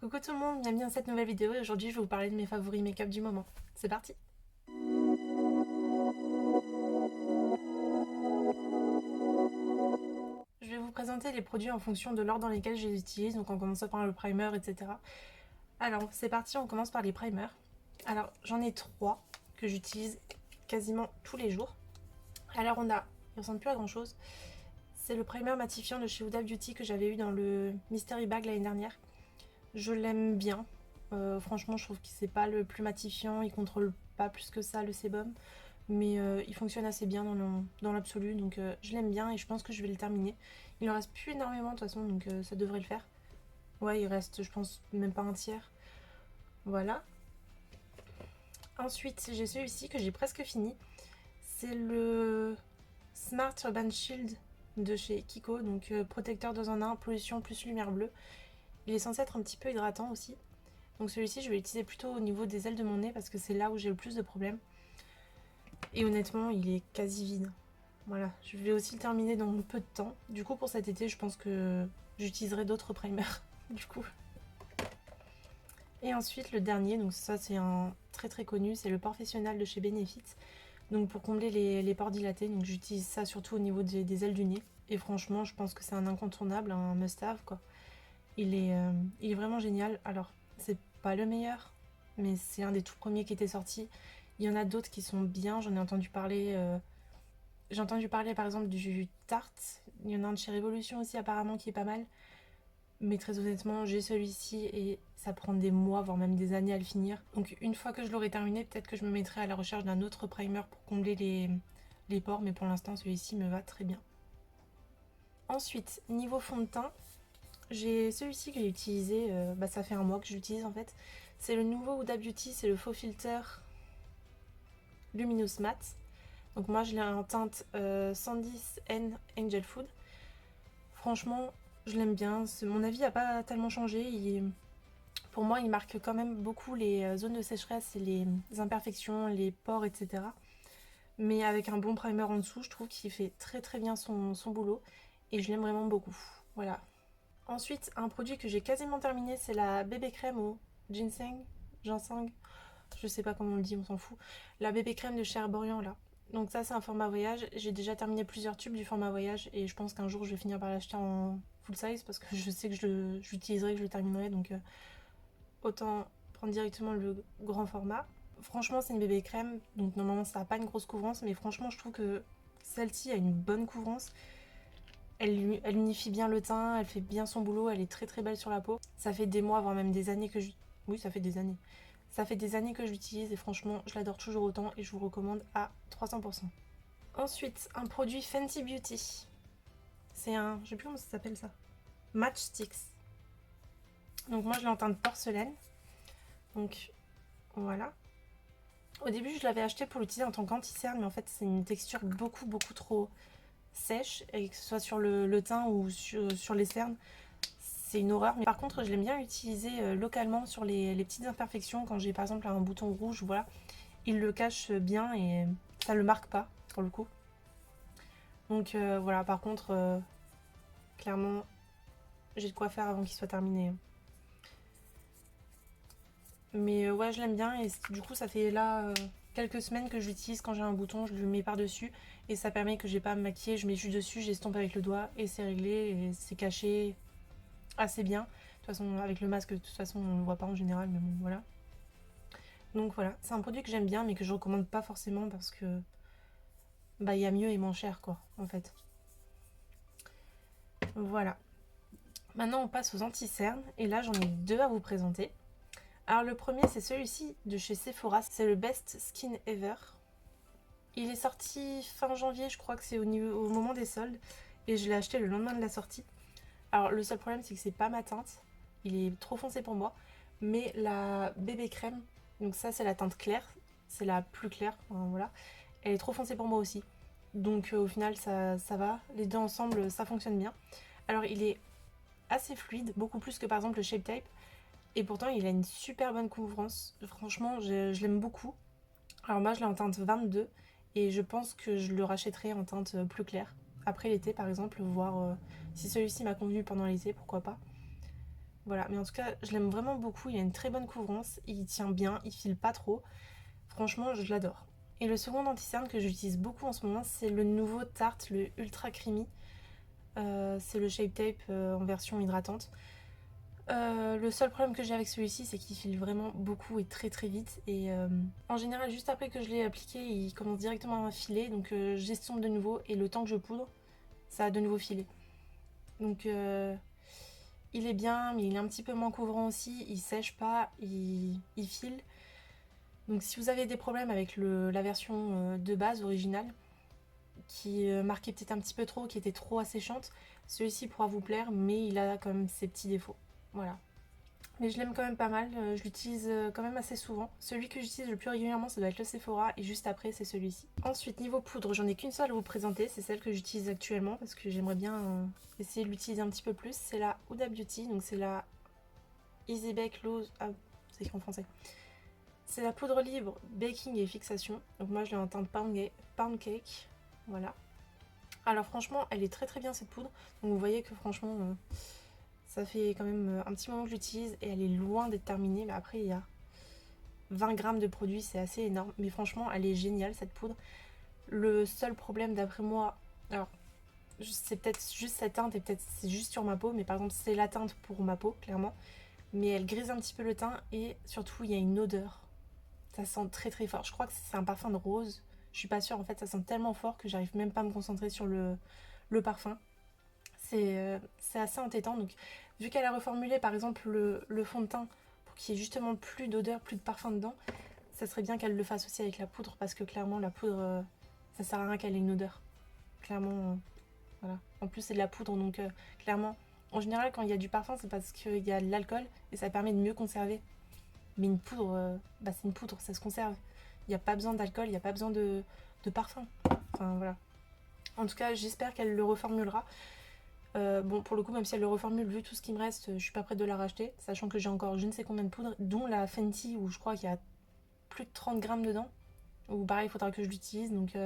Coucou tout le monde, bienvenue dans cette nouvelle vidéo et aujourd'hui je vais vous parler de mes favoris make-up du moment. C'est parti! Je vais vous présenter les produits en fonction de l'ordre dans lesquels je les utilise, donc en commençant par le primer, etc. Alors c'est parti, on commence par les primers. Alors j'en ai trois que j'utilise quasiment tous les jours. Alors il ressemble plus à grand chose. C'est le primer matifiant de chez Huda Beauty que j'avais eu dans le Mystery Bag l'année dernière. Je l'aime bien. Franchement, je trouve que c'est pas le plus matifiant, il contrôle pas plus que ça le sébum, mais il fonctionne assez bien dans l'absolu, donc je l'aime bien et je pense que je vais le terminer. Il en reste plus énormément de toute façon, donc ça devrait le faire. Ouais, il reste, je pense, même pas un tiers. Voilà. Ensuite, j'ai celui-ci que j'ai presque fini. C'est le Smart Urban Shield de chez Kiko, donc protecteur 2 en 1, pollution plus lumière bleue. Il est censé être un petit peu hydratant aussi. Donc celui-ci, je vais l'utiliser plutôt au niveau des ailes de mon nez parce que c'est là où j'ai le plus de problèmes. Et honnêtement, il est quasi vide. Voilà, je vais aussi le terminer dans peu de temps. Du coup, pour cet été, je pense que j'utiliserai d'autres primers. Du coup. Et ensuite, le dernier, donc ça c'est un très très connu, c'est le Professionnel de chez Benefit. Donc pour combler les pores dilatés, donc j'utilise ça surtout au niveau des ailes du nez. Et franchement, je pense que c'est un incontournable, un must-have quoi. Il est vraiment génial. Alors, c'est pas le meilleur, mais c'est un des tout premiers qui était sorti. Il y en a d'autres qui sont bien, j'en ai entendu parler. J'ai entendu parler par exemple du Tarte. Il y en a un de chez Révolution aussi apparemment qui est pas mal. Mais très honnêtement, j'ai celui-ci et ça prend des mois, voire même des années à le finir. Donc une fois que je l'aurai terminé, peut-être que je me mettrai à la recherche d'un autre primer pour combler les pores. Mais pour l'instant, celui-ci me va très bien. Ensuite, niveau fond de teint, j'ai celui-ci que j'ai utilisé, ça fait un mois que je l'utilise en fait. C'est le nouveau Huda Beauty, c'est le faux filter Luminous Matte. Donc moi je l'ai en teinte 110N Angel Food. Franchement, je l'aime bien. Mon avis n'a pas tellement changé. Pour moi, il marque quand même beaucoup les zones de sécheresse et les imperfections, les pores, etc. Mais avec un bon primer en dessous, je trouve qu'il fait très très bien son boulot. Et je l'aime vraiment beaucoup. Voilà. Ensuite, un produit que j'ai quasiment terminé, c'est la bébé crème au ginseng, je sais pas comment on le dit, on s'en fout. La bébé crème de chez Herborian là. Donc ça c'est un format voyage, j'ai déjà terminé plusieurs tubes du format voyage et je pense qu'un jour je vais finir par l'acheter en full size parce que je sais que je l'utiliserai, que je le terminerai, donc autant prendre directement le grand format. Franchement c'est une bébé crème, donc normalement ça n'a pas une grosse couvrance, mais franchement je trouve que celle-ci a une bonne couvrance. Elle unifie bien le teint, elle fait bien son boulot, elle est très très belle sur la peau. Ça fait des mois, voire même des années que je... Oui, ça fait des années. Ça fait des années que je l'utilise et franchement, je l'adore toujours autant et je vous le recommande à 300%. Ensuite, un produit Fenty Beauty. C'est un... Je sais plus comment ça s'appelle ça. Match Sticks. Donc moi, je l'ai en teinte porcelaine. Donc, voilà. Au début, je l'avais acheté pour l'utiliser en tant qu'anti-cerne, mais en fait, c'est une texture beaucoup beaucoup trop sèche, et que ce soit sur le teint ou sur les cernes, c'est une horreur. Mais par contre, je l'aime bien utiliser localement sur les petites imperfections, quand j'ai par exemple un bouton rouge, voilà. Il le cache bien et ça le marque pas, pour le coup. Donc voilà, par contre, clairement, j'ai de quoi faire avant qu'il soit terminé. Mais ouais, je l'aime bien et du coup, ça fait là quelques semaines que je l'utilise. Quand j'ai un bouton, je le mets par-dessus et ça permet que j'ai pas à me maquiller. Je mets juste dessus, j'estompe avec le doigt et c'est réglé et c'est caché assez bien. De toute façon, avec le masque, de toute façon, on le voit pas en général, mais bon, voilà. Donc voilà, c'est un produit que j'aime bien mais que je recommande pas forcément parce que il y a mieux et moins cher quoi, en fait. Voilà. Maintenant, on passe aux anti-cernes et là, j'en ai deux à vous présenter. Alors le premier, c'est celui-ci de chez Sephora, c'est le Best Skin Ever. Il est sorti fin janvier, je crois que c'est au moment des soldes, et je l'ai acheté le lendemain de la sortie. Alors le seul problème, c'est que c'est pas ma teinte, il est trop foncé pour moi, mais la bébé crème, donc ça c'est la teinte claire, c'est la plus claire, voilà, elle est trop foncée pour moi aussi. Donc au final ça va, les deux ensemble ça fonctionne bien. Alors il est assez fluide, beaucoup plus que par exemple le Shape Tape, et pourtant il a une super bonne couvrance, franchement je l'aime beaucoup. Alors moi je l'ai en teinte 22 et je pense que je le rachèterai en teinte plus claire après l'été par exemple, voir si celui-ci m'a convenu pendant l'été, pourquoi pas. Voilà, mais en tout cas, je l'aime vraiment beaucoup. Il a une très bonne couvrance, il tient bien, il file pas trop. Franchement, je l'adore. Et le second anti-cerne que j'utilise beaucoup en ce moment, c'est le nouveau Tarte, le Ultra Creamy. C'est le Shape Tape en version hydratante. Le seul problème que j'ai avec celui-ci, c'est qu'il file vraiment beaucoup et très très vite. Et en général, juste après que je l'ai appliqué, il commence directement à filer. Donc j'estompe de nouveau et le temps que je poudre, ça a de nouveau filé. Donc il est bien, mais il est un petit peu moins couvrant aussi. Il sèche pas, il file. Donc si vous avez des problèmes avec la version de base originale, qui marquait peut-être un petit peu trop, qui était trop asséchante, celui-ci pourra vous plaire, mais il a quand même ses petits défauts. Voilà. Mais je l'aime quand même pas mal, je l'utilise quand même assez souvent. Celui que j'utilise le plus régulièrement, ça doit être le Sephora, et juste après, c'est celui-ci. Ensuite, niveau poudre, j'en ai qu'une seule à vous présenter, c'est celle que j'utilise actuellement, parce que j'aimerais bien essayer de l'utiliser un petit peu plus. C'est la Huda Beauty, donc c'est la Easy Bake Loose... Ah, c'est écrit en français. C'est la poudre libre baking et fixation. Donc moi, je l'ai en teinte pound cake. Voilà. Alors franchement, elle est très très bien cette poudre. Donc vous voyez que franchement, ça fait quand même un petit moment que je l'utilise et elle est loin d'être terminée. Mais après, il y a 20 grammes de produit, c'est assez énorme. Mais franchement, elle est géniale cette poudre. Le seul problème d'après moi, alors c'est peut-être juste cette teinte et peut-être c'est juste sur ma peau, mais par exemple c'est la teinte pour ma peau, clairement. Mais elle grise un petit peu le teint et surtout il y a une odeur. Ça sent très très fort. Je crois que c'est un parfum de rose. Je suis pas sûre, en fait, ça sent tellement fort que j'arrive même pas à me concentrer sur le parfum. C'est assez entêtant. Donc, vu qu'elle a reformulé par exemple le fond de teint pour qu'il y ait justement plus d'odeur, plus de parfum dedans, ça serait bien qu'elle le fasse aussi avec la poudre parce que clairement, la poudre, ça sert à rien qu'elle ait une odeur. Clairement, voilà. En plus, c'est de la poudre donc clairement, en général, quand il y a du parfum, c'est parce qu'il y a de l'alcool et ça permet de mieux conserver. Mais une poudre, bah c'est une poudre, ça se conserve. Il n'y a pas besoin d'alcool, il n'y a pas besoin de parfum. Enfin voilà. En tout cas, j'espère qu'elle le reformulera. Bon, pour le coup, même si elle le reformule, vu tout ce qui me reste, je suis pas prête de la racheter. Sachant que j'ai encore je ne sais combien de poudres, dont la Fenty où je crois qu'il y a plus de 30 grammes dedans. Ou pareil, il faudra que je l'utilise. Donc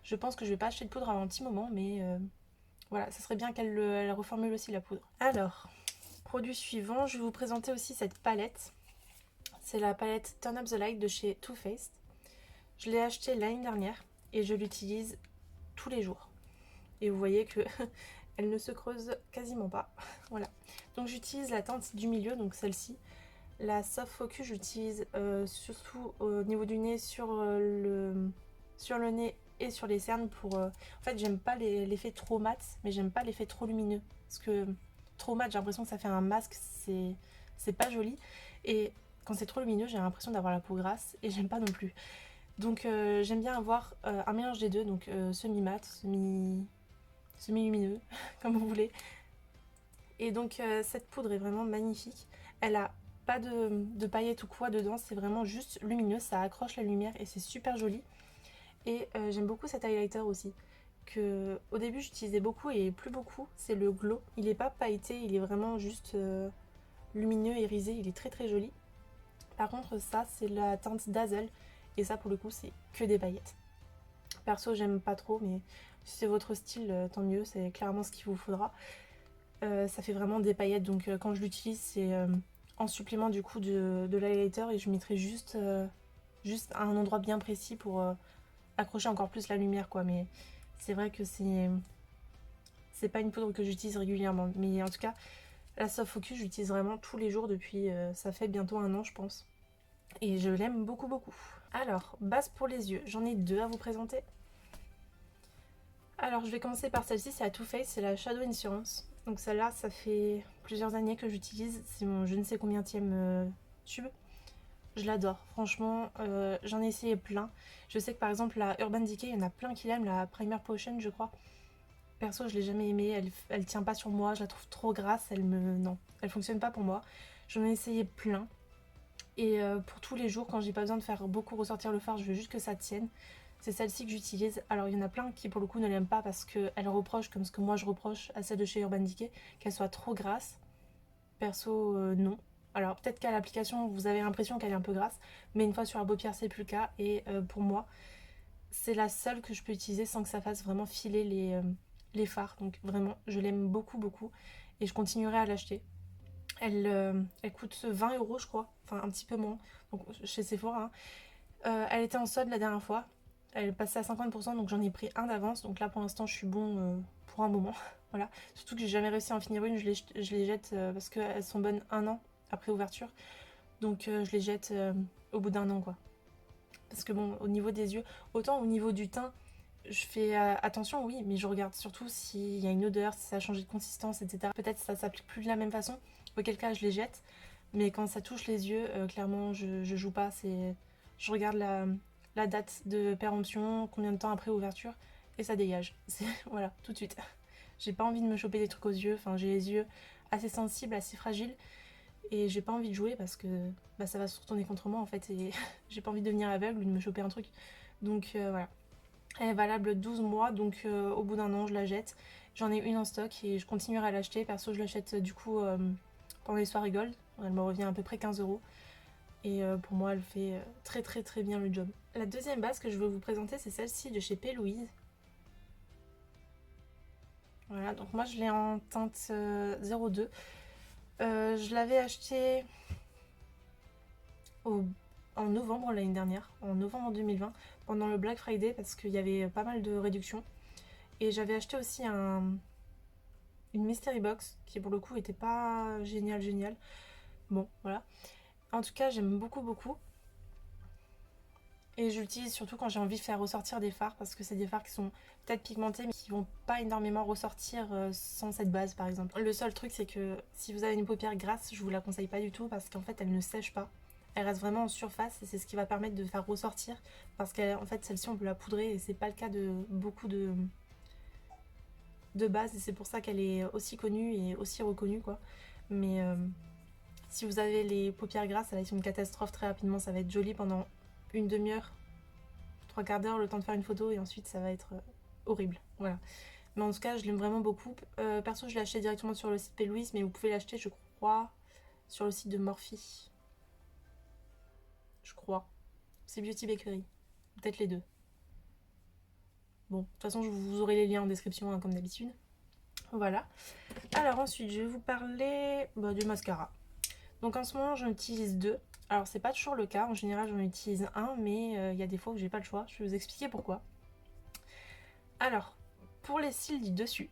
je pense que je vais pas acheter de poudre avant un petit moment. Mais voilà, ça serait bien qu'elle reformule aussi la poudre. Alors, produit suivant, je vais vous présenter aussi cette palette. C'est la palette Turn Up the Light de chez Too Faced. Je l'ai achetée l'année dernière et je l'utilise tous les jours. Et vous voyez que elle ne se creuse quasiment pas. Voilà. Donc j'utilise la teinte du milieu, donc celle-ci. La Soft Focus, j'utilise surtout au niveau du nez, sur le nez et sur les cernes. En fait, j'aime pas l'effet trop mat, mais j'aime pas l'effet trop lumineux. Parce que trop mat, j'ai l'impression que ça fait un masque, c'est pas joli. Et quand c'est trop lumineux, j'ai l'impression d'avoir la peau grasse et j'aime pas non plus. Donc j'aime bien avoir un mélange des deux, donc semi-mat, semi-lumineux, comme vous voulez. Et donc cette poudre est vraiment magnifique. Elle a pas de paillettes ou quoi dedans, c'est vraiment juste lumineux, ça accroche la lumière et c'est super joli. Et j'aime beaucoup cet highlighter aussi, que au début j'utilisais beaucoup et plus beaucoup, c'est le Glow. Il est pas pailleté, il est vraiment juste lumineux, irisé, il est très très joli. Par contre ça c'est la teinte Dazzle et ça pour le coup c'est que des paillettes. Perso j'aime pas trop mais si c'est votre style tant mieux, c'est clairement ce qu'il vous faudra. Ça fait vraiment des paillettes donc quand je l'utilise c'est en supplément du coup de l'highlighter et je mettrai juste à un endroit bien précis pour accrocher encore plus la lumière quoi, mais c'est vrai que c'est pas une poudre que j'utilise régulièrement, mais en tout cas la Soft Focus j'utilise vraiment tous les jours depuis ça fait bientôt un an je pense et je l'aime beaucoup beaucoup. Alors base pour les yeux, j'en ai deux à vous présenter. Alors je vais commencer par celle-ci, c'est la Too Faced, c'est la Shadow Insurance. Donc celle-là ça fait plusieurs années que j'utilise, c'est mon je ne sais combienième tube. Je l'adore, franchement, j'en ai essayé plein. Je sais que par exemple la Urban Decay, il y en a plein qui l'aiment, la Primer Potion je crois. Perso je l'ai jamais aimée, elle tient pas sur moi, je la trouve trop grasse, non, elle fonctionne pas pour moi. J'en ai essayé plein. Et pour tous les jours, quand j'ai pas besoin de faire beaucoup ressortir le fard, je veux juste que ça tienne. C'est celle-ci que j'utilise. Alors il y en a plein qui pour le coup ne l'aiment pas parce qu'elle reproche, comme ce que moi je reproche à celle de chez Urban Decay, qu'elle soit trop grasse. Perso non. Alors peut-être qu'à l'application vous avez l'impression qu'elle est un peu grasse, mais une fois sur la paupière c'est plus le cas. Et pour moi c'est la seule que je peux utiliser sans que ça fasse vraiment filer les fards. Donc vraiment je l'aime beaucoup beaucoup et je continuerai à l'acheter. Elle coûte 20 € je crois, enfin un petit peu moins, donc chez Sephora, hein. Elle était en solde la dernière fois, elle passait à 50%, donc j'en ai pris un d'avance, donc là pour l'instant je suis bon pour un moment. Voilà, surtout que j'ai jamais réussi à en finir une, je les jette parce qu'elles sont bonnes un an après ouverture, donc je les jette au bout d'un an quoi. Parce que bon, au niveau des yeux, autant au niveau du teint, je fais attention, oui, mais je regarde surtout s'il y a une odeur, si ça a changé de consistance, etc. Peut-être ça s'applique plus de la même façon, auquel cas je les jette. Mais quand ça touche les yeux, clairement, je joue pas. Je regarde la date de péremption, combien de temps après ouverture, et ça dégage. Voilà, tout de suite. J'ai pas envie de me choper des trucs aux yeux. Enfin, j'ai les yeux assez sensibles, assez fragiles, et j'ai pas envie de jouer parce que bah, ça va se retourner contre moi en fait. Et j'ai pas envie de devenir aveugle ou de me choper un truc. Donc voilà. Elle est valable 12 mois, donc au bout d'un an, je la jette. J'en ai une en stock et je continuerai à l'acheter. Perso, je l'achète du coup pendant les soirées gold. Elle me revient à peu près 15 €. Et pour moi, elle fait très très très bien le job. La deuxième base que je veux vous présenter, c'est celle-ci de chez P. Louise. Voilà, donc moi je l'ai en teinte 02. Je l'avais acheté au- en novembre l'année dernière, en novembre 2020, pendant le Black Friday, parce qu'il y avait pas mal de réductions. Et j'avais acheté aussi une mystery box qui pour le coup était pas génial. Bon, voilà. En tout cas, j'aime beaucoup beaucoup. Et je l'utilise surtout quand j'ai envie de faire ressortir des fards parce que c'est des fards qui sont peut-être pigmentés mais qui vont pas énormément ressortir sans cette base par exemple. Le seul truc c'est que si vous avez une paupière grasse, je vous la conseille pas du tout parce qu'en fait elle ne sèche pas. Elle reste vraiment en surface et c'est ce qui va permettre de faire ressortir parce qu'en fait celle-ci on peut la poudrer et c'est pas le cas de beaucoup de bases et c'est pour ça qu'elle est aussi connue et aussi reconnue quoi. Mais si vous avez les paupières grasses, ça va être une catastrophe très rapidement, ça va être joli pendant une demi-heure, trois quarts d'heure, le temps de faire une photo et ensuite ça va être horrible. Voilà. Mais en tout cas, je l'aime vraiment beaucoup. Perso, je l'ai acheté directement sur le site P. Louise, mais vous pouvez l'acheter, je crois, sur le site de Morphe. Je crois. C'est Beauty Bakery. Peut-être les deux. Bon, de toute façon, vous aurez les liens en description, hein, comme d'habitude. Voilà. Alors ensuite, je vais vous parler du mascara. Donc en ce moment, j'en utilise deux. Alors c'est pas toujours le cas, en général j'en utilise un, mais il y a des fois où j'ai pas le choix. Je vais vous expliquer pourquoi. Alors, pour les cils du dessus,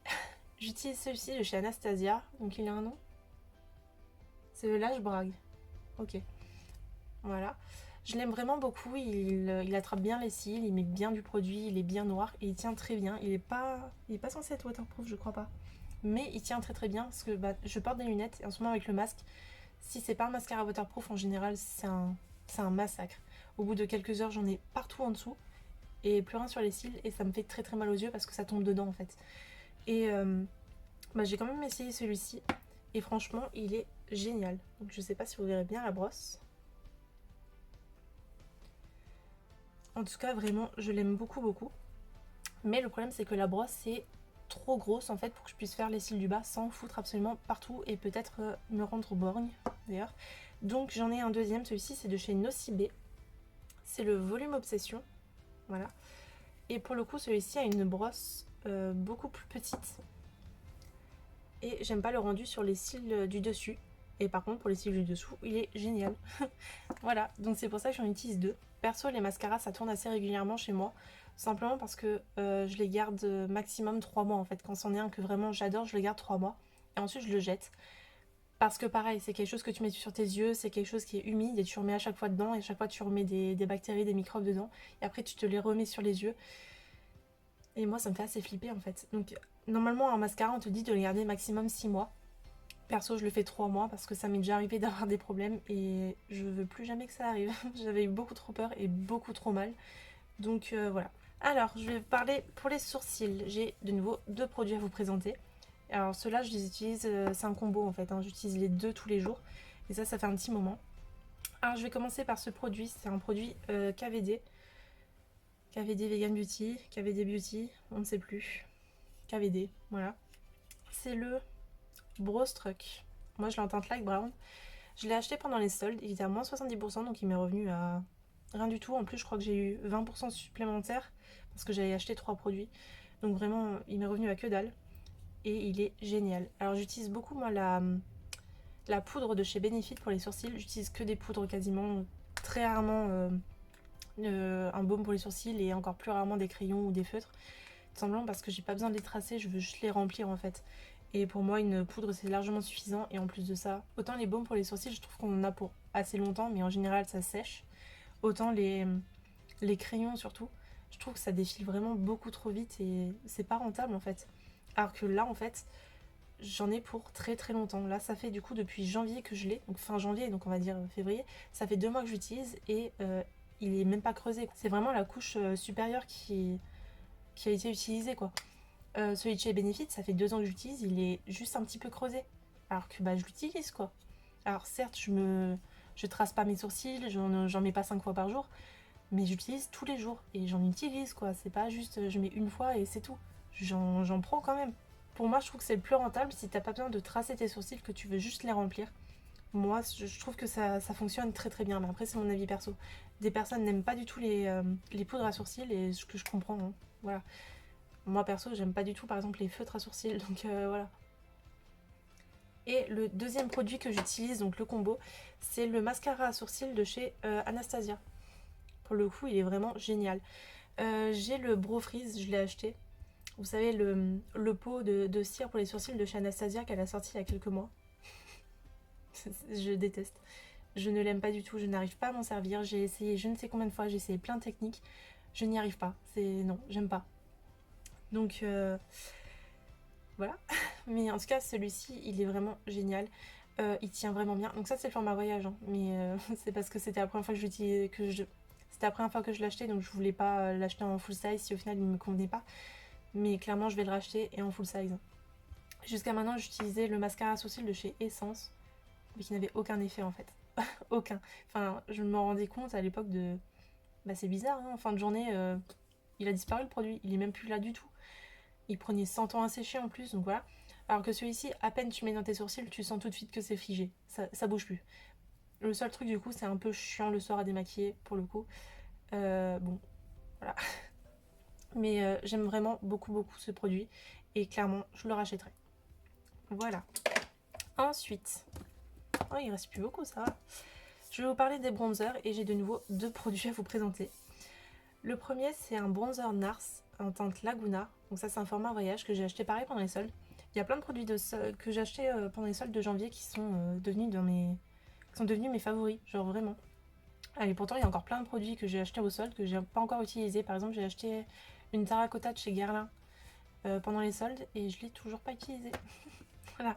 j'utilise celui-ci de chez Anastasia. Donc il a un nom. C'est le Lash Brag. Ok, voilà. Je l'aime vraiment beaucoup, il attrape bien les cils, il met bien du produit, il est bien noir et il tient très bien. Il est pas censé être waterproof, je crois pas. Mais il tient très très bien parce que je porte des lunettes et en ce moment avec le masque, si c'est pas un mascara waterproof, en général, c'est un massacre. Au bout de quelques heures, j'en ai partout en dessous et plus rien sur les cils et ça me fait très très mal aux yeux parce que ça tombe dedans en fait. Et j'ai quand même essayé celui-ci et franchement, il est génial. Donc je sais pas si vous verrez bien la brosse. En tout cas, vraiment, je l'aime beaucoup beaucoup. Mais le problème, c'est que la brosse, c'est trop grosse en fait pour que je puisse faire les cils du bas sans foutre absolument partout et peut-être me rendre borgne d'ailleurs. Donc j'en ai un deuxième, celui-ci c'est de chez Nocibé. C'est le volume Obsession. Voilà. Et pour le coup, celui-ci a une brosse beaucoup plus petite. Et j'aime pas le rendu sur les cils du dessus. Et par contre, pour les cils du dessous, il est génial. Voilà, donc c'est pour ça que j'en utilise deux. Perso, les mascaras, ça tourne assez régulièrement chez moi. Simplement parce que je les garde maximum 3 mois en fait. Quand c'en est un que vraiment j'adore, je le garde 3 mois. Et ensuite, je le jette. Parce que pareil, c'est quelque chose que tu mets sur tes yeux, c'est quelque chose qui est humide et tu remets à chaque fois dedans. Et à chaque fois, tu remets des bactéries, des microbes dedans. Et après, tu te les remets sur les yeux. Et moi, ça me fait assez flipper en fait. Donc, normalement, un mascara, on te dit de le garder maximum 6 mois. Perso, je le fais 3 mois parce que ça m'est déjà arrivé d'avoir des problèmes et je veux plus jamais que ça arrive. J'avais eu beaucoup trop peur et beaucoup trop mal. Donc voilà. Alors, je vais vous parler pour les sourcils. J'ai de nouveau deux produits à vous présenter. Alors, ceux-là, je les utilise, c'est un combo en fait, hein. J'utilise les deux tous les jours et ça fait un petit moment. Alors, je vais commencer par ce produit. C'est un produit KVD. KVD Vegan Beauty, KVD Beauty, on ne sait plus. KVD, voilà. C'est le Brow Struck. Moi, je l'ai en teinte light brown. Je l'ai acheté pendant les soldes. Il était à moins 70%, donc il m'est revenu à rien du tout. En plus, je crois que j'ai eu 20% supplémentaire parce que j'avais acheté 3 produits. Donc vraiment, il m'est revenu à que dalle. Et il est génial. Alors, j'utilise beaucoup, moi, la poudre de chez Benefit pour les sourcils. J'utilise que des poudres quasiment, très rarement un baume pour les sourcils et encore plus rarement des crayons ou des feutres. Tout simplement parce que j'ai pas besoin de les tracer, je veux juste les remplir en fait. Et pour moi, une poudre c'est largement suffisant. Et en plus de ça, autant les baumes pour les sourcils, je trouve qu'on en a pour assez longtemps, mais en général ça sèche. Autant les crayons surtout, je trouve que ça défile vraiment beaucoup trop vite et c'est pas rentable en fait. Alors que là en fait, j'en ai pour très très longtemps. Là ça fait du coup depuis janvier que je l'ai, donc fin janvier, donc on va dire février. Ça fait 2 mois que j'utilise et il est même pas creusé. C'est vraiment la couche supérieure qui a été utilisée quoi. Celui de chez Benefit, ça fait 2 ans que j'utilise, il est juste un petit peu creusé. Alors que bah je l'utilise quoi. Alors certes, je trace pas mes sourcils, j'en mets pas 5 fois par jour, mais j'utilise tous les jours et j'en utilise quoi. C'est pas juste je mets une fois et c'est tout. J'en prends quand même. Pour moi, je trouve que c'est le plus rentable si t'as pas besoin de tracer tes sourcils, que tu veux juste les remplir. Moi, je trouve que ça fonctionne très très bien, mais après c'est mon avis perso. Des personnes n'aiment pas du tout les poudres à sourcils et ce que je comprends, hein. Voilà. Moi perso, j'aime pas du tout par exemple les feutres à sourcils, donc voilà. Et le deuxième produit que j'utilise, donc le combo, c'est le mascara à sourcils de chez Anastasia. Pour le coup, il est vraiment génial. J'ai le Brow Freeze, je l'ai acheté. Vous savez, le pot de cire pour les sourcils de chez Anastasia qu'elle a sorti il y a quelques mois. Je déteste. Je ne l'aime pas du tout, je n'arrive pas à m'en servir. J'ai essayé je ne sais combien de fois, j'ai essayé plein de techniques. Je n'y arrive pas. Non, j'aime pas. Donc voilà. Mais en tout cas, celui-ci, il est vraiment génial. Il tient vraiment bien. Donc ça, c'est le format voyage, hein. Mais c'est parce que c'était la première fois que j'utilisais, c'était la première fois que je l'achetais, donc je voulais pas l'acheter en full size si au final il me convenait pas. Mais clairement, je vais le racheter et en full size. Jusqu'à maintenant, j'utilisais le mascara à sourcils de chez Essence, mais qui n'avait aucun effet en fait. Aucun. Enfin, je me rendais compte à l'époque de... Bah c'est bizarre, hein. En fin de journée, il a disparu le produit. Il est même plus là du tout. Il prenait 100 ans à sécher en plus, donc voilà. Alors que celui-ci, à peine tu mets dans tes sourcils, tu sens tout de suite que c'est figé. Ça bouge plus. Le seul truc du coup, c'est un peu chiant le soir à démaquiller pour le coup. Bon, voilà. Mais j'aime vraiment beaucoup beaucoup ce produit. Et clairement, je le rachèterai. Voilà. Ensuite, oh, il reste plus beaucoup, ça va. Je vais vous parler des bronzers et j'ai de nouveau 2 produits à vous présenter. Le premier, c'est un bronzer Nars en teinte Laguna. Donc ça, c'est un format voyage que j'ai acheté pareil pendant les soldes. Il y a plein de produits que j'ai achetés pendant les soldes de janvier qui sont devenus mes favoris, genre vraiment. Et pourtant, il y a encore plein de produits que j'ai achetés au solde que j'ai pas encore utilisés. Par exemple, j'ai acheté une terracotta de chez Guerlain pendant les soldes et je l'ai toujours pas utilisé. Voilà.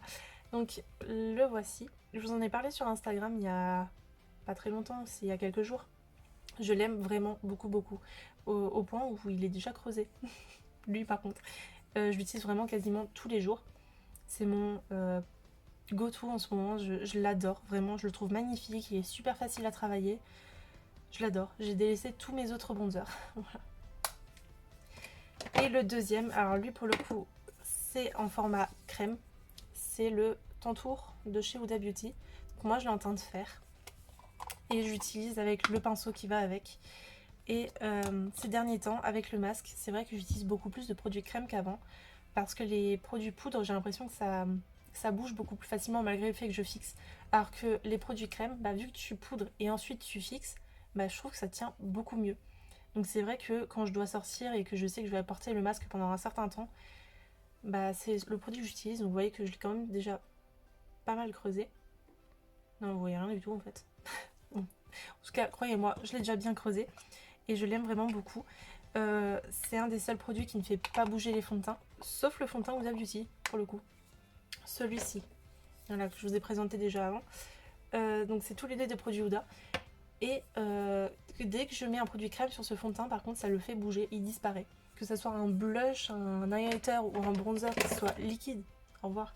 Donc le voici. Je vous en ai parlé sur Instagram il y a pas très longtemps, c'est il y a quelques jours. Je l'aime vraiment beaucoup beaucoup. Au point où il est déjà creusé. Lui par contre. Je l'utilise vraiment quasiment tous les jours. C'est mon go-to en ce moment. Je l'adore. Vraiment, je le trouve magnifique. Il est super facile à travailler. Je l'adore. J'ai délaissé tous mes autres bronzers. Voilà. Et le deuxième, alors lui pour le coup, c'est en format crème. C'est le Tantour de chez Huda Beauty. Donc moi je l'ai en teinte fer. Et j'utilise avec le pinceau qui va avec. Et ces derniers temps, avec le masque, c'est vrai que j'utilise beaucoup plus de produits crème qu'avant. Parce que les produits poudre, j'ai l'impression que ça bouge beaucoup plus facilement malgré le fait que je fixe. Alors que les produits crème, bah, vu que tu poudres et ensuite tu fixes, bah, je trouve que ça tient beaucoup mieux. Donc c'est vrai que quand je dois sortir et que je sais que je vais porter le masque pendant un certain temps, bah, c'est le produit que j'utilise. Donc vous voyez que je l'ai quand même déjà pas mal creusé. Non, vous voyez rien du tout en fait. Bon. En tout cas, croyez-moi, je l'ai déjà bien creusé et je l'aime vraiment beaucoup. C'est un des seuls produits qui ne fait pas bouger les fonds de teint, sauf le fond de teint Huda Beauty pour le coup. Celui-ci, voilà, que je vous ai présenté déjà avant. Donc c'est tous les deux des produits Huda. Et dès que je mets un produit crème sur ce fond de teint, par contre, ça le fait bouger, il disparaît. Que ce soit un blush, un highlighter ou un bronzer qui soit liquide, au revoir,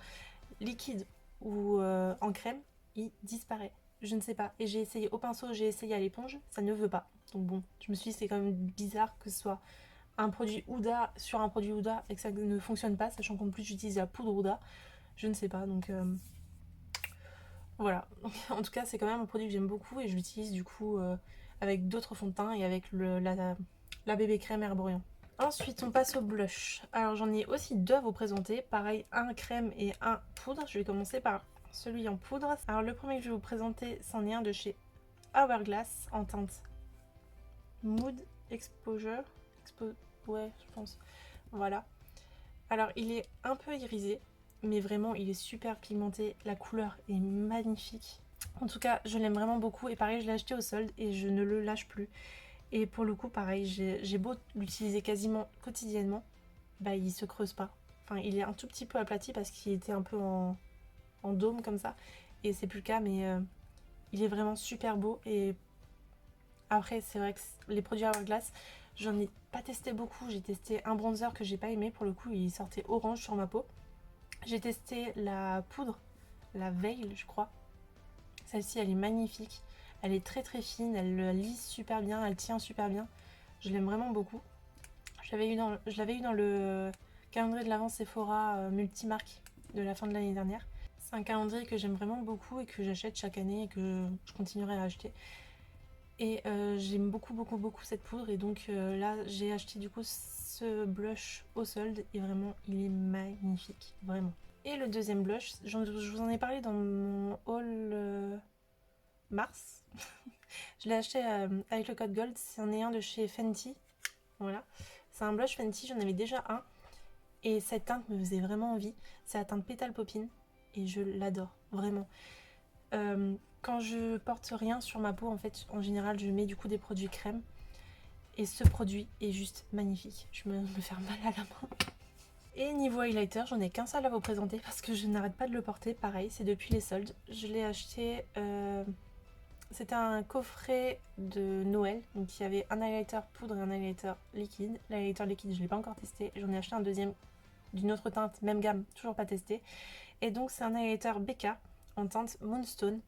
liquide ou en crème, il disparaît. Je ne sais pas. Et j'ai essayé au pinceau, j'ai essayé à l'éponge, ça ne veut pas. Donc bon, je me suis dit c'est quand même bizarre que ce soit un produit Huda sur un produit Huda et que ça ne fonctionne pas, sachant qu'en plus j'utilise la poudre Huda. Je ne sais pas, donc voilà. En tout cas, c'est quand même un produit que j'aime beaucoup et je l'utilise du coup avec d'autres fonds de teint et avec la bébé crème Herborian. Ensuite, on passe au blush. Alors, j'en ai aussi 2 à vous présenter. Pareil, un crème et un poudre. Je vais commencer par celui en poudre. Alors le premier que je vais vous présenter, c'en est un de chez Hourglass en teinte Mood Exposure. Ouais, je pense. Voilà. Alors il est un peu irisé, mais vraiment il est super pigmenté. La couleur est magnifique. En tout cas, je l'aime vraiment beaucoup. Et pareil, je l'ai acheté au solde et je ne le lâche plus. Et pour le coup, pareil, j'ai beau l'utiliser quasiment quotidiennement, bah il se creuse pas. Enfin, il est un tout petit peu aplati parce qu'il était un peu en dôme comme ça. Et c'est plus le cas, mais il est vraiment super beau. Et après, c'est vrai que les produits Hourglass, j'en ai pas testé beaucoup. J'ai testé un bronzer que j'ai pas aimé. Pour le coup, il sortait orange sur ma peau. J'ai testé la poudre, la Veil, je crois. Celle-ci, elle est magnifique. Elle est très très fine, elle lisse super bien, elle tient super bien. Je l'aime vraiment beaucoup. Je l'avais eu dans le calendrier de l'avant Sephora multimarque de la fin de l'année dernière. C'est un calendrier que j'aime vraiment beaucoup et que j'achète chaque année et que je continuerai à acheter. Et j'aime beaucoup cette poudre. Et donc là, j'ai acheté du coup ce blush au solde. Et vraiment, il est magnifique. Vraiment. Et le deuxième blush, je vous en ai parlé dans mon haul mars. Je l'ai acheté avec le code Gold. C'en est un de chez Fenty. Voilà. C'est un blush Fenty. J'en avais déjà un. Et cette teinte me faisait vraiment envie. C'est la teinte Pétale Popine. Et je l'adore. Vraiment. Quand je porte rien sur ma peau, en fait, en général, je mets du coup des produits crème. Et ce produit est juste magnifique. Je me fais mal à la main. Et niveau highlighter, j'en ai qu'un seul à vous présenter parce que je n'arrête pas de le porter. Pareil, c'est depuis les soldes. Je l'ai acheté... C'était un coffret de Noël. Donc il y avait un highlighter poudre et un highlighter liquide. L'highlighter liquide, je ne l'ai pas encore testé. J'en ai acheté un deuxième d'une autre teinte, même gamme, toujours pas testé. Et donc c'est un highlighter BK en teinte Moonstone.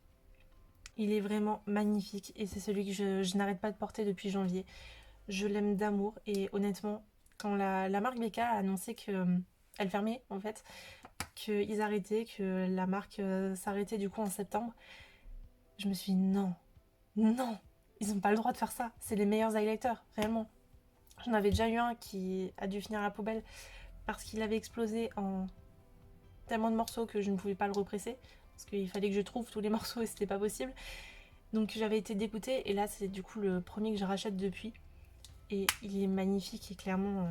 Il est vraiment magnifique et c'est celui que je n'arrête pas de porter depuis janvier. Je l'aime d'amour et honnêtement, quand la marque BK a annoncé qu'elle fermait en fait, qu'ils arrêtaient, que la marque s'arrêtait du coup en septembre, je me suis dit non, non, ils n'ont pas le droit de faire ça. C'est les meilleurs highlighters, réellement. J'en avais déjà eu un qui a dû finir à la poubelle parce qu'il avait explosé en tellement de morceaux que je ne pouvais pas le represser. Parce qu'il fallait que je trouve tous les morceaux et c'était pas possible. Donc j'avais été dégoûtée et là c'est du coup le premier que je rachète depuis. Et il est magnifique et clairement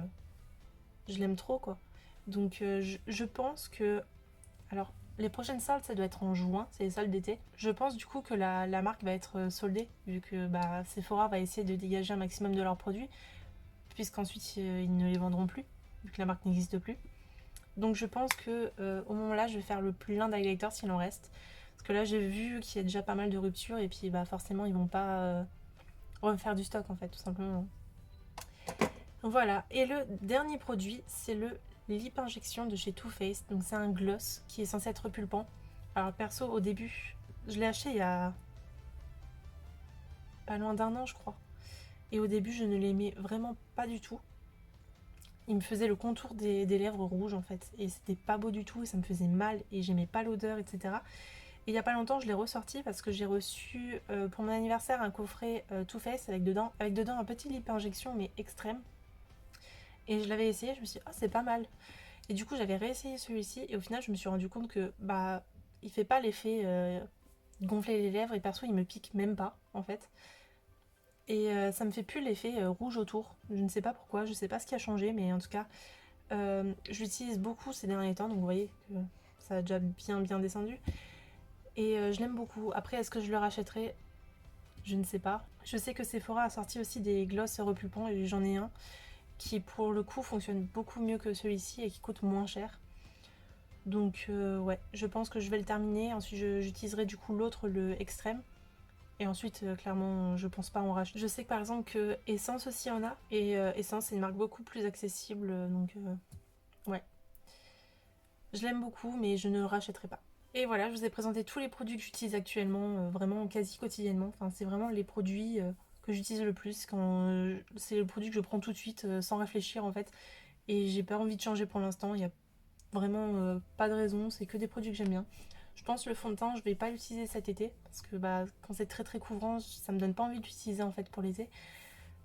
je l'aime trop quoi. Donc je pense que... Alors les prochaines soldes ça doit être en juin, c'est les soldes d'été. Je pense du coup que la marque va être soldée vu que Sephora va essayer de dégager un maximum de leurs produits. Puisqu'ensuite ils ne les vendront plus vu que la marque n'existe plus. Donc je pense que au moment-là, je vais faire le plein d'highlighters s'il en reste. Parce que là, j'ai vu qu'il y a déjà pas mal de ruptures et puis forcément, ils vont pas refaire du stock en fait, tout simplement. Voilà. Et le dernier produit, c'est le Lip Injection de chez Too Faced. Donc c'est un gloss qui est censé être pulpant. Alors perso, au début, je l'ai acheté il y a pas loin d'un an, je crois. Et au début, je ne l'aimais vraiment pas du tout. Il me faisait le contour des lèvres rouges en fait. Et c'était pas beau du tout, et ça me faisait mal et j'aimais pas l'odeur, etc. Et il y a pas longtemps, je l'ai ressorti parce que j'ai reçu pour mon anniversaire un coffret Too Faced avec dedans un petit lip injection mais extrême. Et je l'avais essayé, je me suis dit, oh, c'est pas mal. Et du coup, j'avais réessayé celui-ci et au final, je me suis rendu compte que il fait pas l'effet gonfler les lèvres et perso, il me pique même pas en fait. Et ça me fait plus l'effet rouge autour. Je ne sais pas pourquoi, je sais pas ce qui a changé, mais en tout cas, je l'utilise beaucoup ces derniers temps, donc vous voyez que ça a déjà bien descendu. Et je l'aime beaucoup. Après, est-ce que je le rachèterai? Je ne sais pas. Je sais que Sephora a sorti aussi des gloss repulpants et j'en ai un qui pour le coup fonctionne beaucoup mieux que celui-ci et qui coûte moins cher. Donc ouais, je pense que je vais le terminer. Ensuite, j'utiliserai du coup l'autre, le extrême. Et ensuite, clairement, je pense pas en racheter. Je sais que par exemple que Essence aussi en a. Et Essence, c'est une marque beaucoup plus accessible. Donc ouais. Je l'aime beaucoup, mais je ne le rachèterai pas. Et voilà, je vous ai présenté tous les produits que j'utilise actuellement, vraiment quasi quotidiennement. Enfin, c'est vraiment les produits que j'utilise le plus. C'est le produit que je prends tout de suite sans réfléchir en fait. Et j'ai pas envie de changer pour l'instant. Il y a vraiment pas de raison. C'est que des produits que j'aime bien. Je pense le fond de teint, je vais pas l'utiliser cet été parce que quand c'est très couvrant, ça me donne pas envie de l'utiliser en fait pour l'été.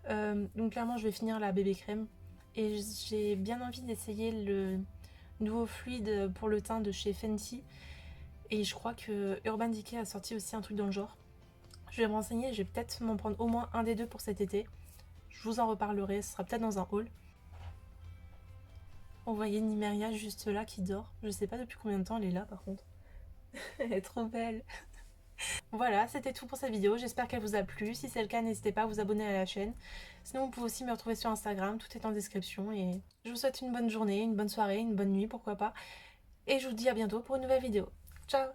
Donc clairement, je vais finir la bébé crème. Et j'ai bien envie d'essayer le nouveau fluide pour le teint de chez Fenty. Et je crois que Urban Decay a sorti aussi un truc dans le genre. Je vais me renseigner, je vais peut-être m'en prendre au moins un des deux pour cet été. Je vous en reparlerai, ce sera peut-être dans un haul. On voyait Nymeria juste là qui dort. Je sais pas depuis combien de temps elle est là par contre. Elle est trop belle. Voilà, c'était tout pour cette vidéo. J'espère qu'elle vous a plu. Si c'est le cas, n'hésitez pas à vous abonner à la chaîne. Sinon, vous pouvez aussi me retrouver sur Instagram. Tout est en description. Et je vous souhaite une bonne journée, une bonne soirée, une bonne nuit, pourquoi pas. Et je vous dis à bientôt pour une nouvelle vidéo. Ciao!